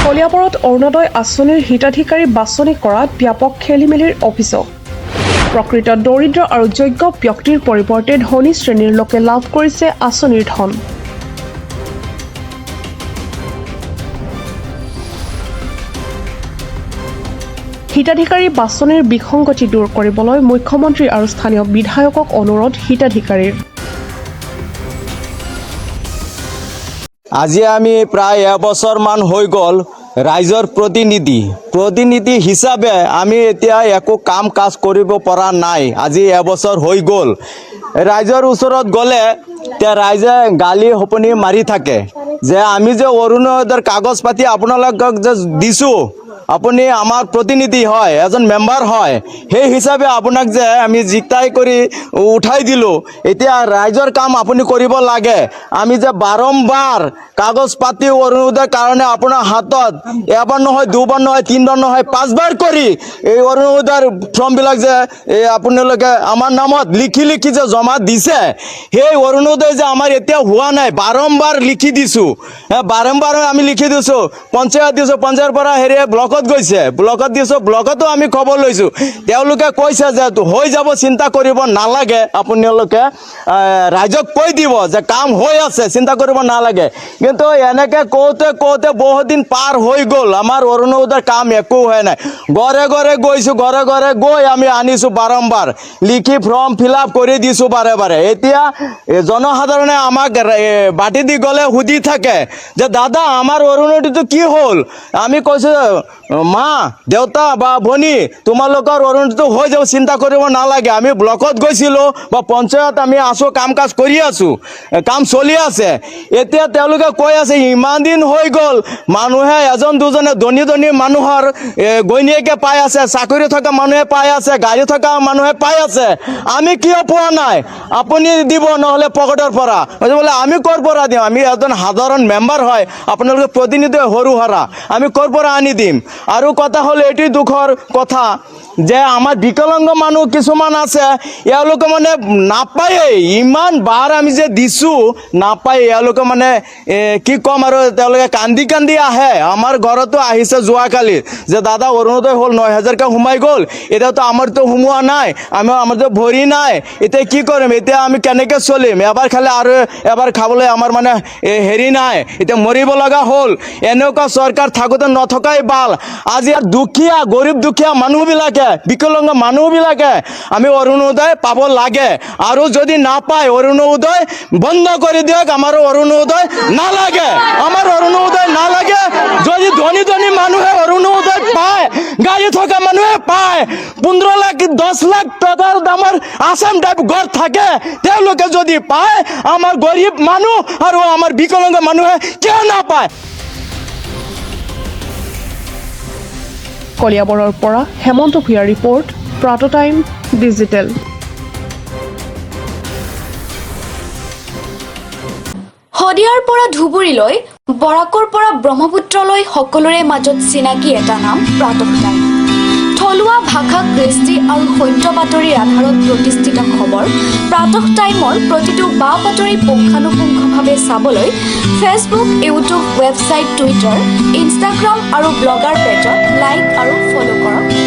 কলিয়াবৰত অৰুণোদয় আঁচনিৰ হিতাধিকাৰী বাছনি কৰাত ব্যাপক খেলিমেলিৰ অভিযোগ। প্ৰকৃত দৰিদ্ৰ আৰু যোগ্য ব্যক্তিৰ পৰিৱৰ্তে ধনী শ্ৰেণীৰ লোকে লাভ কৰিছে আঁচনিৰ ধন। হিতাধিকাৰী বাছনিৰ বিসংগতি দূৰ কৰিবলৈ মুখ্যমন্ত্ৰী আৰু স্থানীয় বিধায়কক অনুৰোধ হিতাধিকাৰীৰ। আজি আমি প্ৰায় এবছৰমান হৈ গ'ল ৰাইজৰ প্ৰতিনিধি হিচাপে আমি এতিয়া একো কাম কাজ কৰিব পৰা নাই। আজি এবছৰ হৈ গ'ল। ৰাইজৰ ওচৰত গ'লে এতিয়া ৰাইজে গালি শপনি মাৰি থাকে যে আমি যে অৰুণোদয়ৰ কাগজ পাতি আপোনালোকক যে দিছোঁ, আপুনি আমাৰ প্ৰতিনিধি হয়, এজন মেম্বাৰ হয়, সেই হিচাপে আপোনাক যে আমি জিকাই কৰি উঠাই দিলোঁ। এতিয়া ৰাইজৰ কাম আপুনি কৰিব লাগে। আমি যে বাৰম্বাৰ কাগজ পাতি অৰুণোদয়ৰ কাৰণে আপোনাৰ হাতত এবাৰ নহয়, দুবাৰ নহয়, তিনিবাৰ নহয়, 5বাৰ কৰি এই অৰুণোদয়ৰ ফৰ্মবিলাক যে আপোনালোকে আমাৰ নামত লিখি যে জমা দিছে, সেই অৰুণোদয় যে আমাৰ এতিয়া হোৱা নাই। বাৰম্বাৰ লিখি দিছোঁ, বাৰম্বাৰ আমি লিখি দিছোঁ, পঞ্চায়ত দিছোঁ, পঞ্চায়তৰ পৰা ব্লকত গৈছে, ব্লকত দিছোঁ, ব্লকতো আমি খবৰ লৈছোঁ। তেওঁলোকে কৈছে যে হৈ যাব, চিন্তা কৰিব নালাগে, আপোনালোকে ৰাইজক কৈ দিব যে কাম হৈ আছে, চিন্তা কৰিব নালাগে। কিন্তু এনেকৈ কওঁতে বহুত দিন পাৰ হৈ গ'ল, আমাৰ অৰুণোদয়ৰ কাম একো হোৱা নাই। ঘৰে ঘৰে গৈছোঁ, ঘৰে ঘৰে গৈ আমি আনিছোঁ, বাৰম্বাৰ লিখি ফৰ্ম ফিল আপ কৰি দিছোঁ বাৰে। এতিয়া জনসাধাৰণে আমাক বাটি দি গ'লে সুধি থাকে যে দাদা আমাৰ অৰুণোদয়টো কি হ'ল? আমি কৈছোঁ মা দেউতা বা ভনী তোমালোকৰ অৰুণোদয়টো হৈ যাব, চিন্তা কৰিব নালাগে। আমি ব্লকত গৈছিলোঁ বা পঞ্চায়ত আমি আছোঁ, কাম কাজ কৰি আছোঁ, কাম চলি আছে। এতিয়া তেওঁলোকে কৈ আছে ইমান দিন হৈ গ'ল, মানুহে এজন দুজনে ধনী মানুহৰ ঘৈণীয়েকে পাই আছে, চাকৰি থকা মানুহে পাই আছে, গাড়ী থকা মানুহে পাই আছে, আমি কিয় পোৱা নাই? আপুনি দিব নহ'লে পকেটৰ পৰা। বোলে আমি ক'ৰ পৰা দিম? আমি এজন সাধাৰণ মেম্বাৰ হয়, আপোনালোকে প্ৰতিনিধি সৰু সুৰা, আমি ক'ৰ পৰা আনি দিম? আৰু কথা হ'ল এইটোৱে দুখৰ কথা যে আমাৰ বিকলাংগ মানুহ কিছুমান আছে, এওঁলোকে মানে নাপায়েই। ইমান বাৰ আমি যে দিছোঁ নাপায়, এওঁলোকে মানে কি ক'ম আৰু, তেওঁলোকে কান্দি আহে। আমাৰ ঘৰতো আহিছে যোৱাকালি যে দাদা অৰুণোদয় হ'ল, 9,000কে সোমাই গ'ল, এতিয়াতো আমাৰতো সোমোৱা নাই, আমাৰতো ভৰি নাই, এতিয়া কি কৰিম? এতিয়া আমি কেনেকৈ চলিম? এবাৰ খালে আৰু এবাৰ খাবলৈ আমাৰ মানে নাই, এতিয়া মৰিব লগা হ'ল। এনেকুৱা চৰকাৰ থাকোঁতে নথকাই ভাল। আজি দুখীয়া, গৰীব দুখীয়া মানুহবিলাকে, বিকলাংগ মানুহবিলাকে আমি অৰুণোদয় পাব লাগে। আৰু যদি নাপায় অৰুণোদয় বন্ধ কৰি দিয়ক। আমাৰ অৰুণোদয় নালাগে, আমাৰ অৰুণোদয় নালাগে। যদি ধনী মানুহে অৰুণোদয় পায়, গাড়ী থকা মানুহে পায়, 15 লাখ 10 লাখ টকাৰ দামৰ আছাম টাইপ ঘৰ থাকে, তেওঁলোকে যদি পায়, আমাৰ গৰীব মানুহ আৰু আমাৰ বিকলাংগ মানুহে কিয় নাপায়? কলিয়াবৰৰ পৰা হেমন্ত ভূঞাৰ ৰিপৰ্ট, প্ৰাত টাইম ডিজিটেল। শদিয়াৰ পৰা ধুবুৰীলৈ, বৰাকৰ পৰা ব্ৰহ্মপুত্ৰলৈ সকলোৰে মাজত চিনাকি এটা নাম প্ৰাতঃ টাইম। থলুৱা ভাষা, কৃষ্টি আৰু সত্য বাতৰিৰ আধাৰত প্ৰতিষ্ঠিত খবৰ প্ৰাতঃ টাইমৰ প্ৰতিটো বা বাতৰি পুংখানুপুংখভাৱে চাবলৈ Facebook, YouTube, website, Twitter, Instagram আৰু ব্লগাৰ পেজত লাইক আৰু ফ'ল' কৰক।